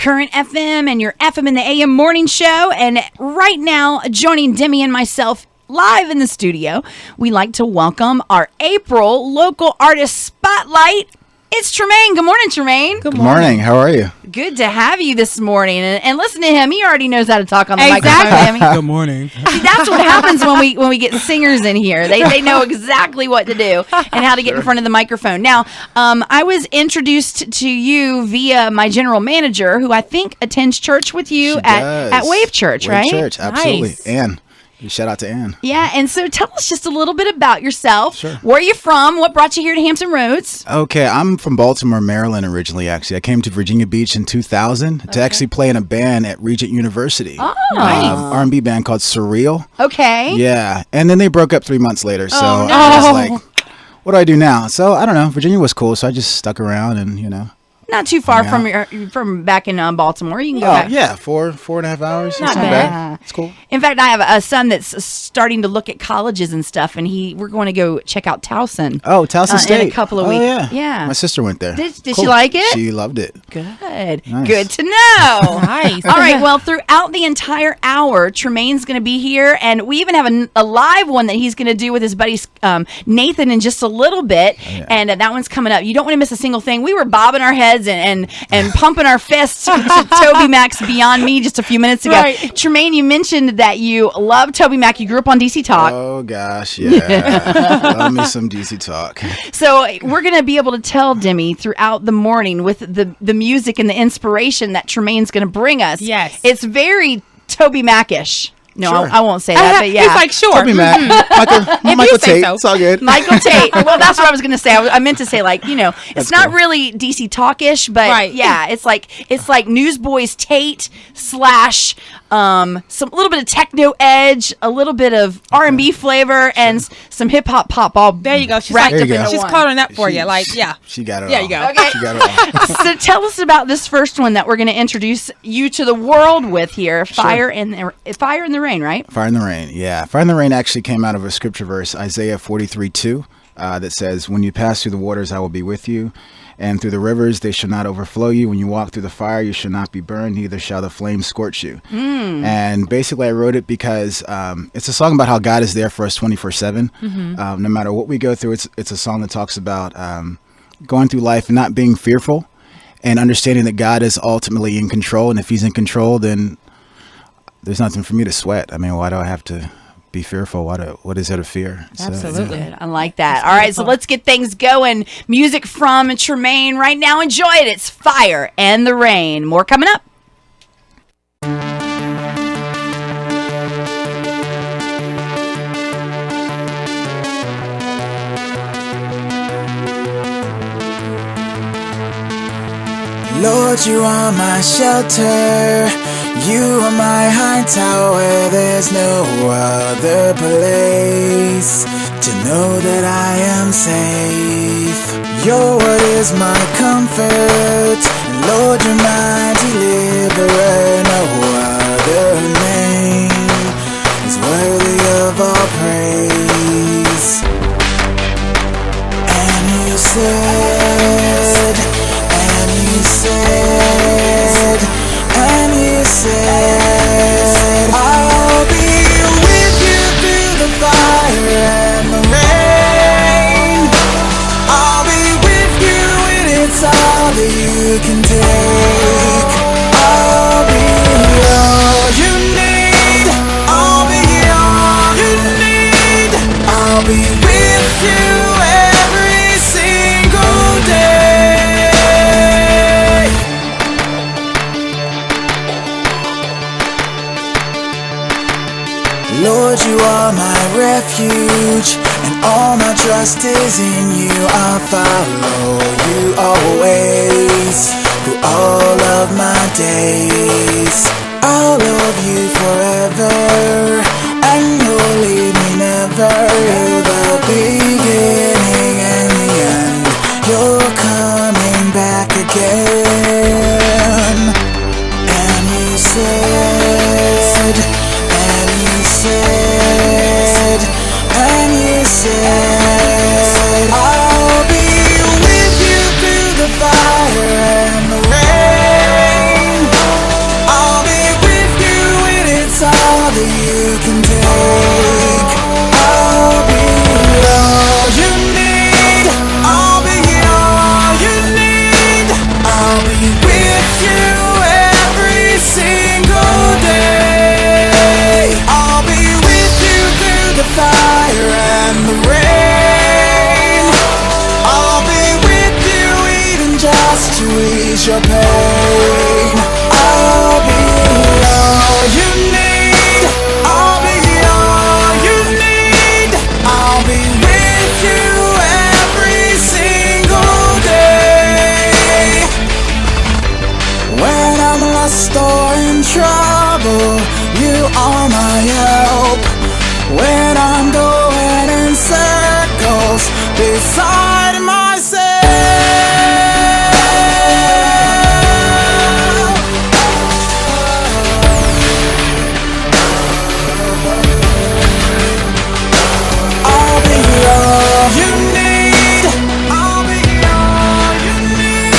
Current FM and your FM in the AM morning show. And right now, joining Demi and myself live in the studio, we like to welcome our April Local Artist Spotlight. It's Tremaine. Good morning, Tremaine. Good morning. How are you? Good to have you this morning. And listen to him. He already knows how to talk on the microphone. Good morning. See, that's what happens when we get singers in here. They know exactly what to do and how to get in front of the microphone. Now, I was introduced to you via my general manager, who I think attends church with you at Wave Church, right? Wave Church, absolutely. Nice. Ann. Shout out to Ann. Yeah, and so tell us just a little bit about yourself. Sure. Where are you from? What brought you here to Hampton Roads? Okay, I'm from Baltimore, Maryland originally, actually. I came to Virginia Beach in 2000 to actually play in a band at Regent University. Oh, nice. R&B band called Surreal. Okay. Yeah, and then they broke up 3 months later, so I was like, what do I do now? So, I don't know. Virginia was cool, so I just stuck around and, Not too far from back in Baltimore. You can go back. Yeah, 4.5 hours. Not It's not bad. It's cool. In fact, I have a son that's starting to look at colleges and stuff, and we're going to go check out Towson. Oh, Towson State. In a couple of weeks. Yeah. My sister went there. Did she like it? She loved it. Good. Nice. Good to know. Nice. All right. Well, throughout the entire hour, Tremaine's going to be here, and we even have a live one that he's going to do with his buddy Nathan in just a little bit, and that one's coming up. You don't want to miss a single thing. We were bobbing our heads and pumping our fists to Toby Mac's Beyond Me just a few minutes ago. Right. Tremaine, you mentioned that you love Toby Mac. You grew up on DC Talk. Oh, gosh, yeah. Love me some DC Talk. So we're going to be able to tell Demi throughout the morning with the music and the inspiration that Tremaine's going to bring us. Yes. It's very Toby Mac-ish. No, Sure. I won't say that, but yeah. He's like, sure. Toby Mac. Michael say Tate. so. It's all good. Michael Tate. Well, that's what I was going to say. I meant to say, it's That's not cool. really DC Talkish, but Right. yeah, it's like Newsboys Tate / some little bit of techno edge, a little bit of R&B flavor, and some hip hop pop. All There you go. She's wrapped like, up into she's one. coloring that for you. She got it There all. you go. Okay. She got it all. So tell us about this first one that we're going to introduce you to the world with here. Fire in the Rain, right? Fire in the Rain, yeah. Fire in the Rain actually came out of a scripture verse, Isaiah 43:2, that says, "When you pass through the waters, I will be with you. And through the rivers, they shall not overflow you. When you walk through the fire, you shall not be burned, neither shall the flame scorch you." And basically, I wrote it because it's a song about how God is there for us 24/7. No matter what we go through, it's a song that talks about going through life and not being fearful and understanding that God is ultimately in control. And if he's in control, then there's nothing for me to sweat. I mean, why do I have to be fearful? What is there to fear? Absolutely. Good. I like that. All right, so let's get things going. Music from Tremaine right now. Enjoy it. It's Fire and the Rain. More coming up. Lord, you are my shelter. You are my high tower. There's no other place to know that I am safe. Your word is my comfort, and Lord, you're my deliverer. No other name is worthy of all praise. And you said, I'll be with you through the fire and the rain. I'll be with you when it's all that you can take. I'll be all you need. I'll be all you need. I'll be with you every single day. Lord, you are my refuge, and all my trust is in you. I'll follow you always, through all of my days. I'll love you forever, and you'll leave me never. You're the beginning and the end. You're coming back again. And you said, I'll be with you through the fire and the rain. can take. I'll be all you need. I'll be all you need. I'll be with you every single day. I'll be with you through the fire and the rain. I'll be with you even just to ease your pain. I'll be all you need. I'll be all you need. I'll be with you every single day. When I'm lost or in trouble, you are my help. When I'm going in circles beside myself, I'll be all you need. I'll be all you need.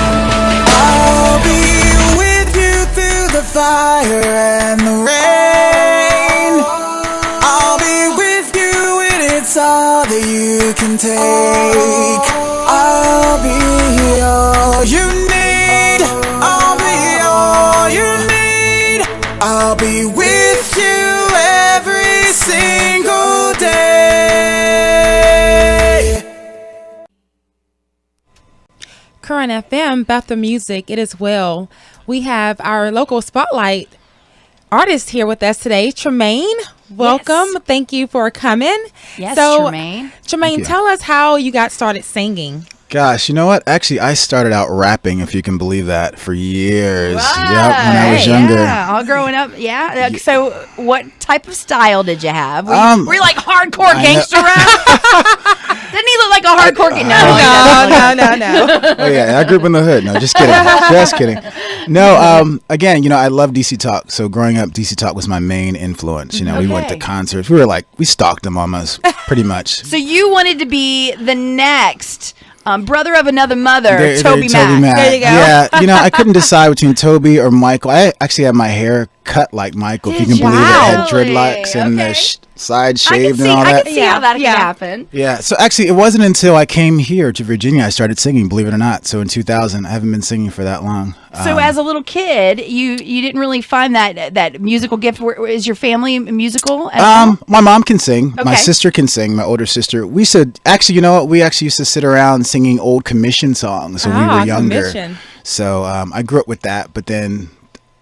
I'll be with you through the fire and the rain. I'll be with you when it's all that you can take. I'll be all you need. I'll be all you need. I'll be with you every single day. Current FM, Bethel Music, it is well. We have our local spotlight artist here with us today, Tremaine. Welcome. Yes. Thank you for coming. Yes, Tremaine, Thank you. tell us how you got started singing. Gosh, you know what? Actually, I started out rapping, if you can believe that, for years. Right. Yep, when I was younger. Yeah, all growing up. Yeah. So, what type of style did you have? Were Um, you like hardcore I know- gangster rap? Didn't he look like a hardcore? No. Oh yeah, I grew up in the hood. No, just kidding. Just kidding. No, again, I love DC Talk. So growing up, DC Talk was my main influence. We went to Okay. concerts. We stalked them almost, pretty much. So you wanted to be the next brother of another mother, They're Toby Mac. There you go. Yeah, I couldn't decide between Toby or Michael. I actually had my hair cut like Michael, if you Did can believe it. I had you? dreadlocks and the Okay. side I shaved can and all I that. can see how that Yeah. could happen. Yeah, so actually, it wasn't until I came here to Virginia I started singing, believe it or not. So in 2000, I haven't been singing for that long. So as a little kid, you didn't really find that musical gift. Is your family musical? at all? My mom can sing. My Okay. sister can sing. My older sister. We said actually, you know what? We actually used to sit around singing old commission songs when we were younger. Commission. So I grew up with that, but then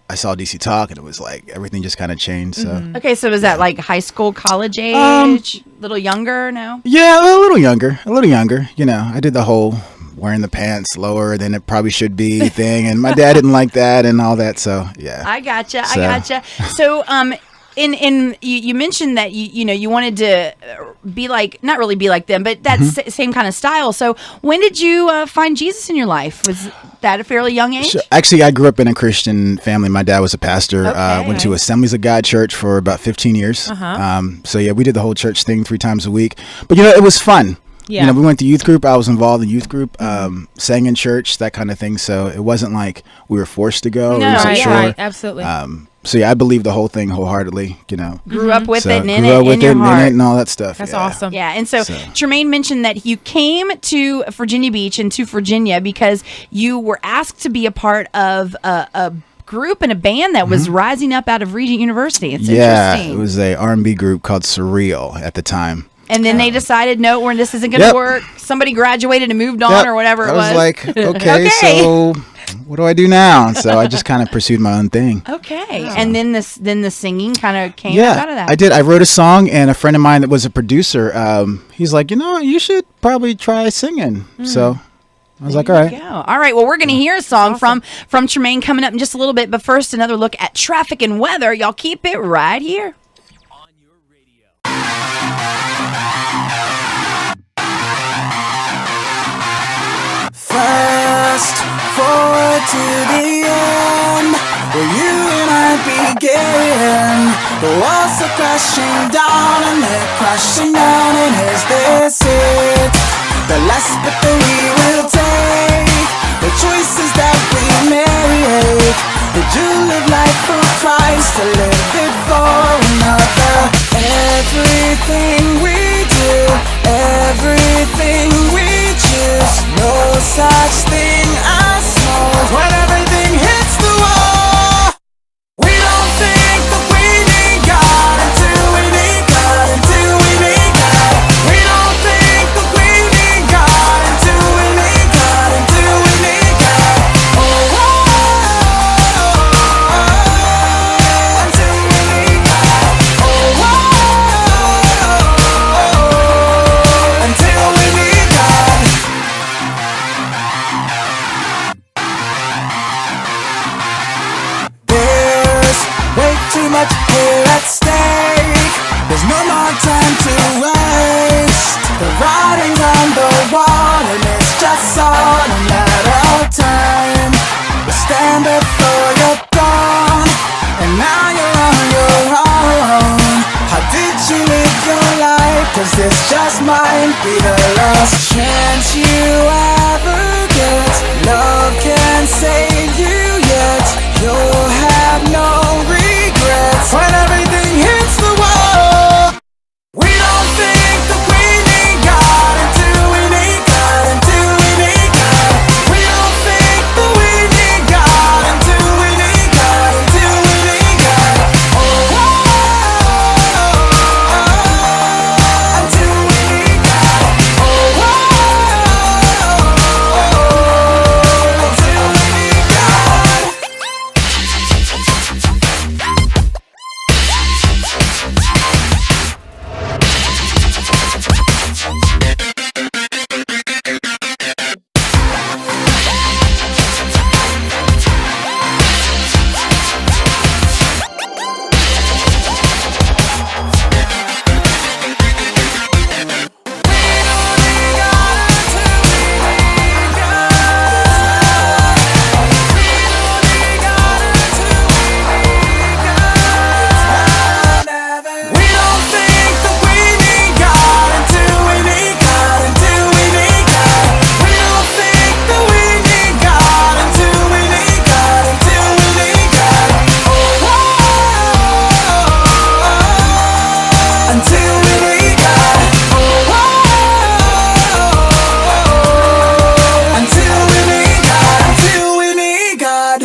I saw DC Talk, and it was like everything just kind of changed. So Okay, so was that like high school, college age? Little younger? No. yeah, a little younger. I did the whole wearing the pants lower than it probably should be thing, and my dad didn't like that and all that. So yeah. I gotcha. So- So, in you mentioned that you wanted to be like, not really be like them, but that same kind of style. So when did you find Jesus in your life? Was that a fairly young age? Sure. Actually, I grew up in a Christian family. My dad was a pastor. Okay. Went to Assemblies of God Church for about 15 years. So yeah, we did the whole church thing 3 times a week. But it was fun. Yeah. We went to youth group. I was involved in youth group, sang in church, that kind of thing. So it wasn't like we were forced to go. No, or we said, Right, sure. right, absolutely. So yeah, I believe the whole thing wholeheartedly. Grew up with So it and in grew it up with in your it, heart. in it, and all that stuff. That's yeah. awesome. Yeah, and so, So- Tremaine mentioned that you came to Virginia Beach and to Virginia because you were asked to be a part of a group and a band that was rising up out of Regent University. It's Yeah, interesting. it was a R&B group called Surreal at the time. And then they decided, no, this isn't going to Yep. work. Somebody graduated and moved on Yep. or whatever it I was. was like, okay, Okay. so what do I do now? So I just kind of pursued my own thing. Okay, and then the singing kind of came out of that. I did. I wrote a song, and a friend of mine that was a producer, he's like, you should probably try singing. So I was like, all right. All right. Well, we're going to hear a song from Tremaine coming up in just a little bit. But first, another look at traffic and weather. Y'all keep it right here. Fast forward to the end, where you and I begin. The walls are crashing down and they're crashing down, and is this it? The last breath that we will take, the choices that we made. choose to live it for another. Everything we do, everything we choose, no such thing as small. When everything hits the wall, we don't think that we need God until we need God, until we need God. We don't think that we need God until we need God, until we need God. Oh, until we need God. Oh, until we need God. There's way too much here at stake. There's no more time to waste. The writing's on the wall and it's just all a matter of time. You stand before your dawn and now you're on your own. How did you live your life? 'Cause this just might be the last chance you ever get. Love can't save you yet. You'll have no regrets when everything hits the wall. We don't think that we need God until we need God, until we need God. We don't think that we need God until we need God, until we need God. Oh, until we need God. Oh, until we need God. We don't think that we need God until we need God, until we need God. We don't think that we need God until we need God, until we need God. Oh, until we need God. Oh, until we need God, until we need God.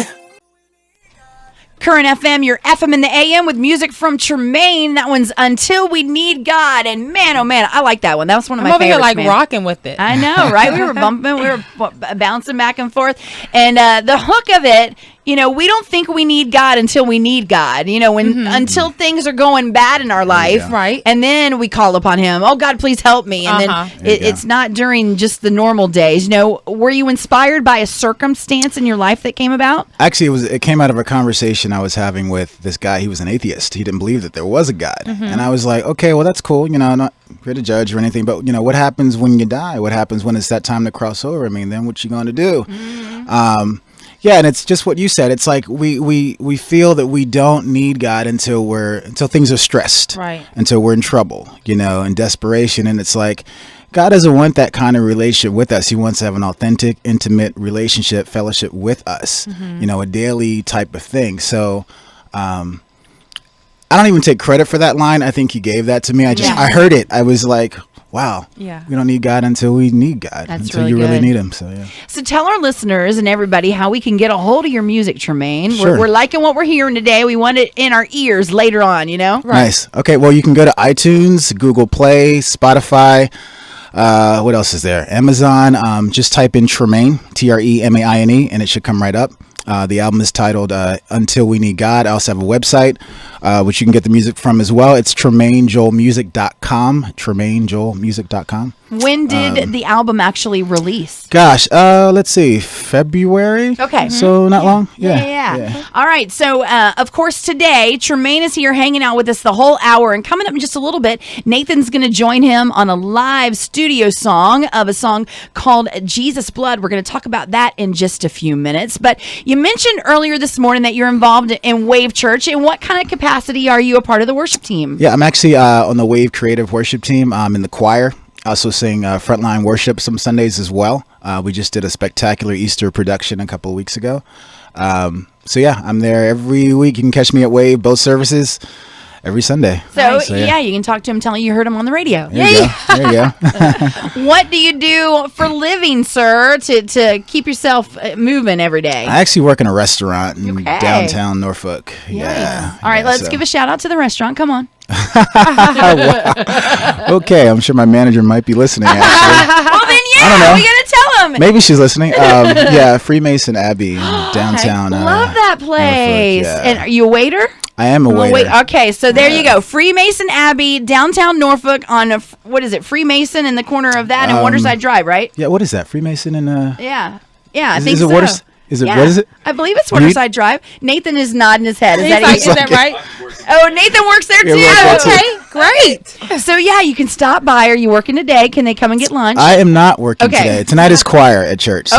Current FM, your FM in the AM with music from Tremaine. That one's Until We Need God. And man, oh man, I like that one. That was one of I'm my over here favorites, like man. rocking with it. I know, right? We were bumping, we were bouncing back and forth. And the hook of it, you know, we don't think we need God until we need God. You know, when until things are going bad in our life. Yeah. Right. And then we call upon him. Oh, God, please help me. And Uh-huh. then it's not during just the normal days. You know, were you inspired by a circumstance in your life that came about? Actually, it came out of a conversation I was having with this guy. He was an atheist. He didn't believe that there was a God. And I was like, okay, well, that's cool. You know, I'm not here to judge or anything, but you know, what happens when you die? What happens when it's that time to cross over? I mean, then what you going to do? Yeah, and it's just what you said. It's like we feel that we don't need God until things are stressed, Right. Until we're in trouble, you know, in desperation. And it's like God doesn't want that kind of relationship with us. He wants to have an authentic, intimate relationship, fellowship with us, you know, a daily type of thing. So, I don't even take credit for that line. I think he gave that to me. I heard it. I was like, wow. Yeah. We don't need God until we need God. That's until really you really good. need him. So yeah. So tell our listeners and everybody how we can get a hold of your music, Tremaine. Sure. We're liking what we're hearing today. We want it in our ears later on, you know? Nice. Okay, well, you can go to iTunes, Google Play, Spotify. What else is there? Amazon. Just type in Tremaine, Tremaine, and it should come right up. The album is titled Until We Need God. I also have a website, which you can get the music from as well. It's TremaineJoelMusic.com. TremaineJoelMusic.com. When did the album actually release? Gosh, let's see, February. Okay. So not long. Yeah. All right. So, of course, today, Tremaine is here hanging out with us the whole hour. And coming up in just a little bit, Nathan's going to join him on a live studio song of a song called Jesus Blood. We're going to talk about that in just a few minutes. But you mentioned earlier this morning that you're involved in Wave Church. In what kind of capacity are you a part of the worship team? Yeah, I'm actually on the Wave Creative Worship Team. I'm in the choir. I also sing frontline worship some Sundays as well. We just did a spectacular Easter production a couple of weeks ago. So yeah, I'm there every week. You can catch me at Wave, both services, every Sunday. So yeah, you can talk to him, tell him you heard him on the radio. There you go. There you go. What do you do for living, sir, to keep yourself moving every day? I actually work in a restaurant in downtown Norfolk. Yeah. All right, let's give a shout out to the restaurant. Come on. Okay, I'm sure my manager might be listening. Actually. Well, then I don't know. we gotta tell him. Maybe she's listening. Yeah, Freemason Abbey in downtown. Love that place. Norfolk, yeah. And are you a waiter? I am a waiter. Okay, so there you go. Freemason Abbey, downtown Norfolk on what is it? Freemason in the corner of that and Waterside Drive, right? Yeah, what is that? Freemason and Yeah, I think is it so. Is it what is it? I believe it's Waterside Drive. Nathan is nodding his head. Is that right? Oh, Nathan works there too. Okay, great. So yeah, you can stop by. Are you working today? Can they come and get lunch? I am not working today. Tonight is choir at church. So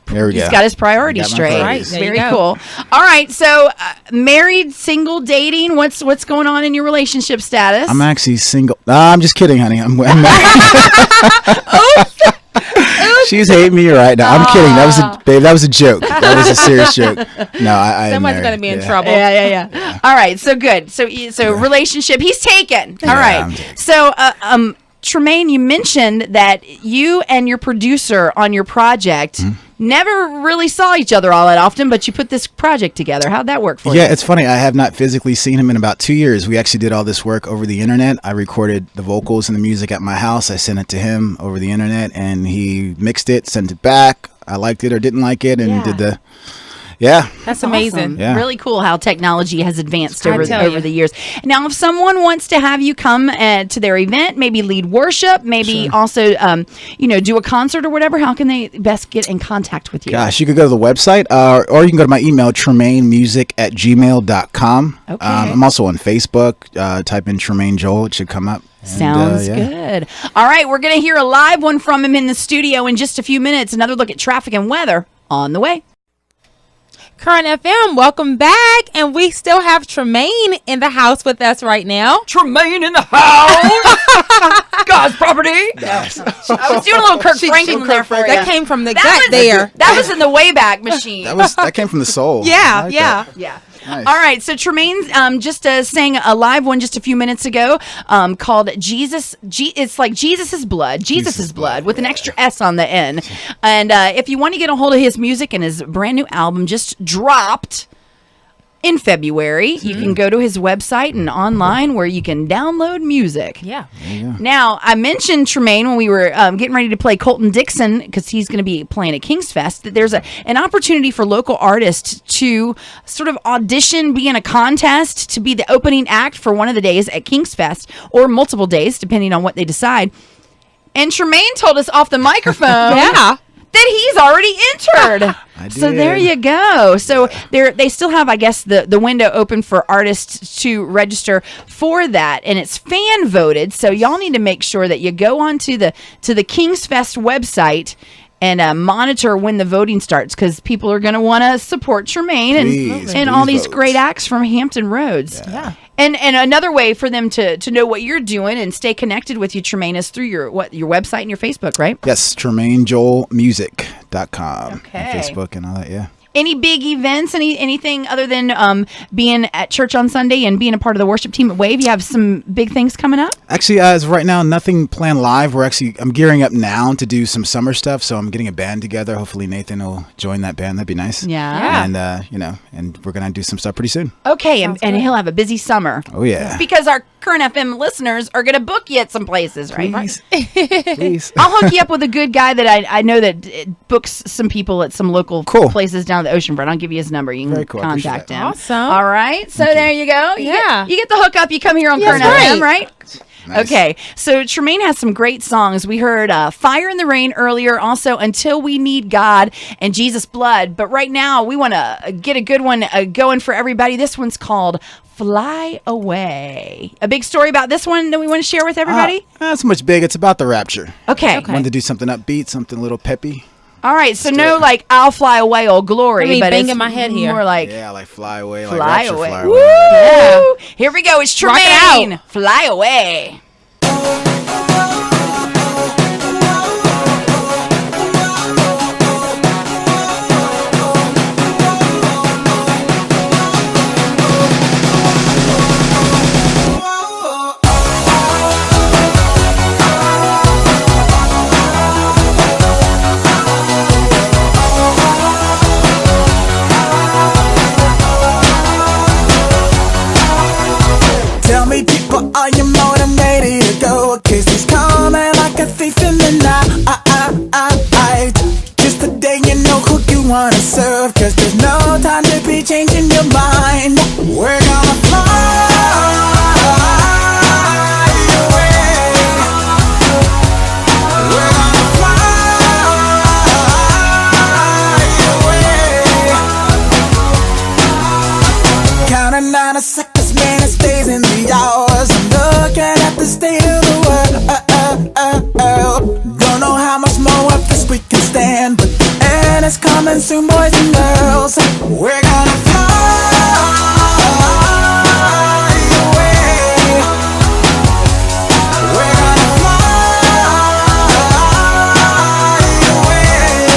there we go. He's got his priorities straight. Right, very cool. All right, so married, single, dating. What's going on in your relationship status? I'm actually single. I'm just kidding, honey. I'm married. She's hating me right now. I'm kidding. That was a joke. That was a serious joke. No, I am Someone's married. gonna be in trouble. Yeah. All right, so good. So relationship. He's taken. All right. I'm taken. So Tremaine, you mentioned that you and your producer on your project never really saw each other all that often, but you put this project together. How'd that work for you? Yeah, it's funny. I have not physically seen him in about 2 years. We actually did all this work over the internet. I recorded the vocals and the music at my house. I sent it to him over the internet, and he mixed it, sent it back. I liked it or didn't like it, and did the... Yeah. That's amazing. Awesome. Yeah. Really cool how technology has advanced over you. the years. Now, if someone wants to have you come to their event, maybe lead worship, maybe also, do a concert or whatever, how can they best get in contact with you? Gosh, you could go to the website or you can go to my email, TREMAINEmusic@gmail.com. Okay. I'm also on Facebook. Type in Tremaine Joel. It should come up. Sounds good. All right, we're going to hear a live one from him in the studio in just a few minutes. Another look at traffic and weather on the way. Current FM, welcome back. And we still have Tremaine in the house with us right now. Tremaine in the house. God's property. Nice. I was doing a little Kirk Franklin there for you. That came from the gut there. That was in the Wayback Machine. That came from the soul. Yeah. Nice. All right, so Tremaine just sang a live one just a few minutes ago called Jesus. It's like Jesus's blood, Jesus's blood with an extra S on the end. And if you want to get a hold of his music and his brand new album just dropped in February, you can go to his website and online where you can download music. Yeah. Now, I mentioned Tremaine when we were getting ready to play Colton Dixon because he's going to be playing at King's Fest, that there's an opportunity for local artists to sort of audition, be in a contest to be the opening act for one of the days at King's Fest or multiple days, depending on what they decide. And Tremaine told us off the microphone that he's already entered. So there you go. So they still have, I guess, the window open for artists to register for that, and it's fan voted. So y'all need to make sure that you go on to the King's Fest website and monitor when the voting starts, because people are going to want to support Tremaine and all these great acts from Hampton Roads. Yeah. And another way for them to know what you're doing and stay connected with you, Tremaine, is through your website and your Facebook, right? Yes, TremaineJoelMusic.com. Okay. And Facebook and all that, yeah. Any big events, anything other than being at church on Sunday and being a part of the worship team at Wave? You have some big things coming up? Actually, as of right now, nothing planned live. I'm gearing up now to do some summer stuff, so I'm getting a band together. Hopefully Nathan will join that band. That'd be nice. Yeah. And, and we're going to do some stuff pretty soon. Okay, and he'll have a busy summer. Oh, yeah. Because our Current FM listeners are going to book you at some places, right? Please. I'll hook you up with a good guy that I know that books some people at some local places down the oceanfront. I'll give you his number. You can contact him. Awesome. All right. So there you go. You get the hookup. You come here on Yes, Current right. FM, right? Nice. Okay, so Tremaine has some great songs. We heard Fire in the Rain earlier, also Until We Need God and Jesus Blood. But right now, we want to get a good one going for everybody. This one's called Fly Away. A big story about this one that we want to share with everybody? Not so much big. It's about the rapture. Okay. Wanted to do something upbeat, something a little peppy. All right, so no like I'll fly away, old glory. I mean, but banging it's my head here. more like Yeah, like fly away, fly like rapture, away. fly Woo! away. Here we go. It's Rock it Tremaine. Fly away. coming soon, boys and girls. We're gonna fly away. We're gonna fly away.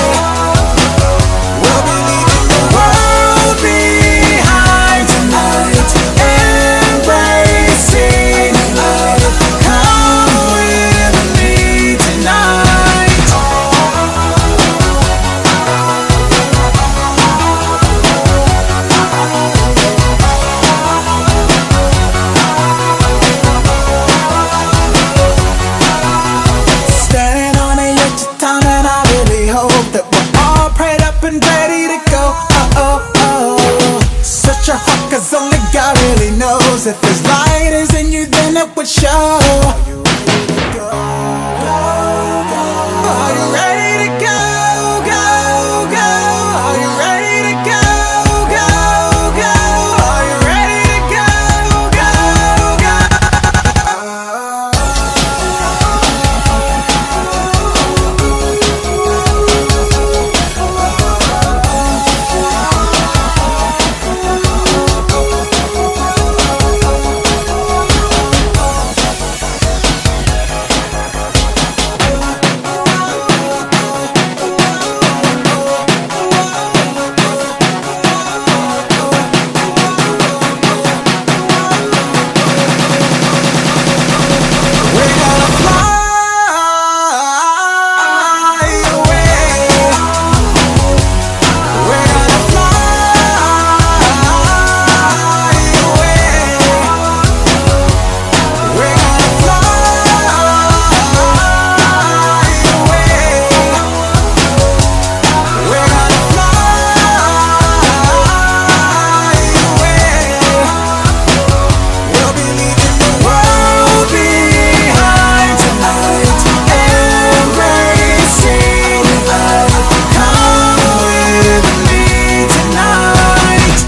We'll be leaving the world behind tonight, embracing life. Come with me tonight. Standing on the edge of time, and I really hope that we're all prayed up and ready to go. Oh, oh, oh. Such a heart, 'cause only God really knows. If there's light is in you, then it would show. Are you ready to go, go, go? Are you ready to go, go, go? Are you ready to go, go, go? We're gonna fly away. We're gonna fly away. We're gonna fly away. We're gonna fly away. We'll be leaving the world behind tonight, embracing life. Come with me tonight.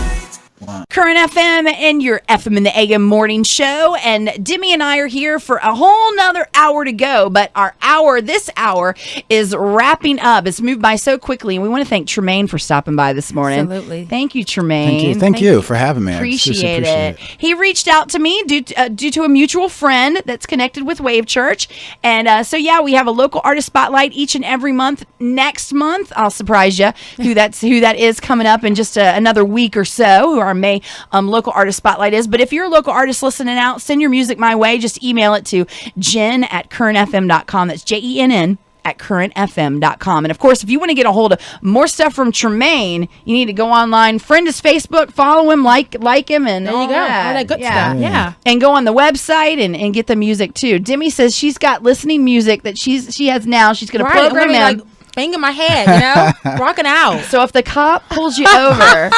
Current FM and your FM in the AM morning show. And Demi and I are here for a whole nother hour to go. But this hour is wrapping up. It's moved by so quickly. And we want to thank Tremaine for stopping by this morning. Absolutely. Thank you, Tremaine. Thank you for having me. I Appreciate seriously it. He reached out to me due to a mutual friend that's connected with Wave Church. And so, yeah, we have a local artist spotlight each and every month. Next month, I'll surprise you who that is coming up in just another week or so, who our May local artist spotlight is. But if you're a local artist listening out, send your music my way. Just email it to jen@currentfm.com. That's JENN at currentfm.com. And of course, if you want to get a hold of more stuff from Tremaine, you need to go online, friend his Facebook, follow him, like him, and There you go. All that good stuff. Yeah. And go on the website and get the music too. Demi says she's got listening music that she has now. She's going to program in. Like banging my head, rocking out. So if the cop pulls you over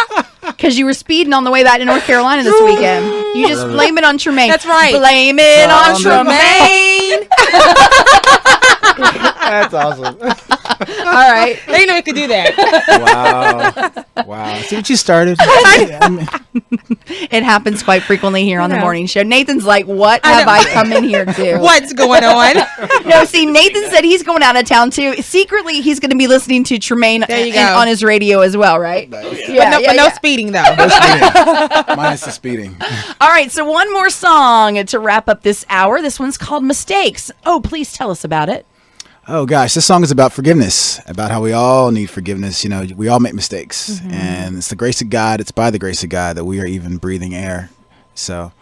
because you were speeding on the way back to North Carolina this weekend, you just blame it on Tremaine. That's right. Blame it on Tremaine. That's awesome. All right. I didn't know we could do that. Wow. See what you started? It happens quite frequently here on the morning show. Nathan's like, what have I come in here to? What's going on? No, see, Nathan said he's going out of town too. Secretly, he's going to be listening to Tremaine There you go. on his radio as well, right? But no speeding, though. Minus the speeding. All right, so one more song to wrap up this hour. This one's called Mistakes. Oh, please tell us about it. Oh gosh, this song is about forgiveness, about how we all need forgiveness. You know, we all make mistakes, and it's the grace of God. It's by the grace of God that we are even breathing air. So,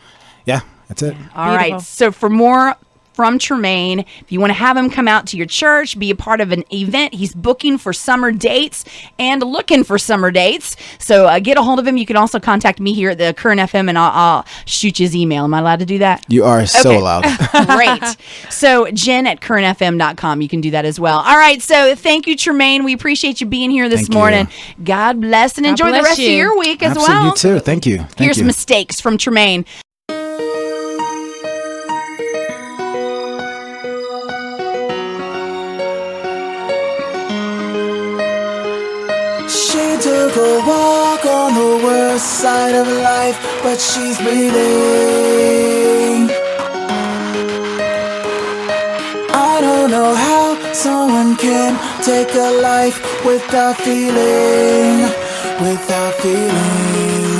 yeah, that's it. All right, so for more from Tremaine, if you want to have him come out to your church, be a part of an event, he's booking for summer dates and looking for summer dates. So get a hold of him. You can also contact me here at the Current FM, and I'll shoot you his email. Am I allowed to do that? You are so Okay. allowed. Great. So jen@currentfm.com. You can do that as well. All right. So thank you, Tremaine. We appreciate you being here this Thank you. morning. God bless and enjoy the bless rest you. of your week as Absolutely, well. you too. Thank you. Thank Here's you. Mistakes from Tremaine. She took a walk on the worst side of life, but she's breathing. I don't know how someone can take a life without feeling, without feeling.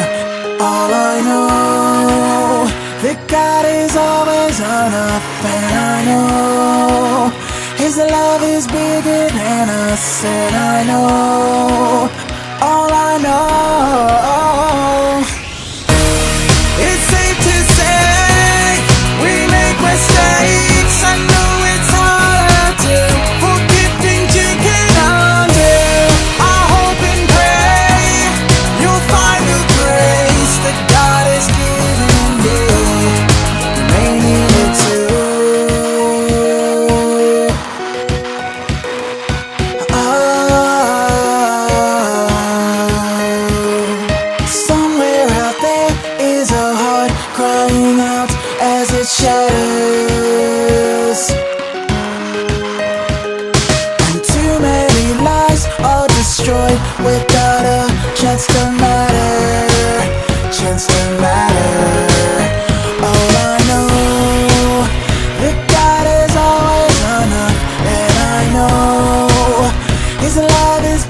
All I know, that God is always enough, and I know His love is bigger than us, and I know, all I know. It's safe to say we make mistakes. I know it's hard to forget things you can undo. I hope and pray you'll find the grace that God has given you. You may need it too. Somewhere out there is a heart crying out as it shatters, and too many lives are destroyed without a chance to matter, chance to matter. All I know, that God is always enough, and I know His love is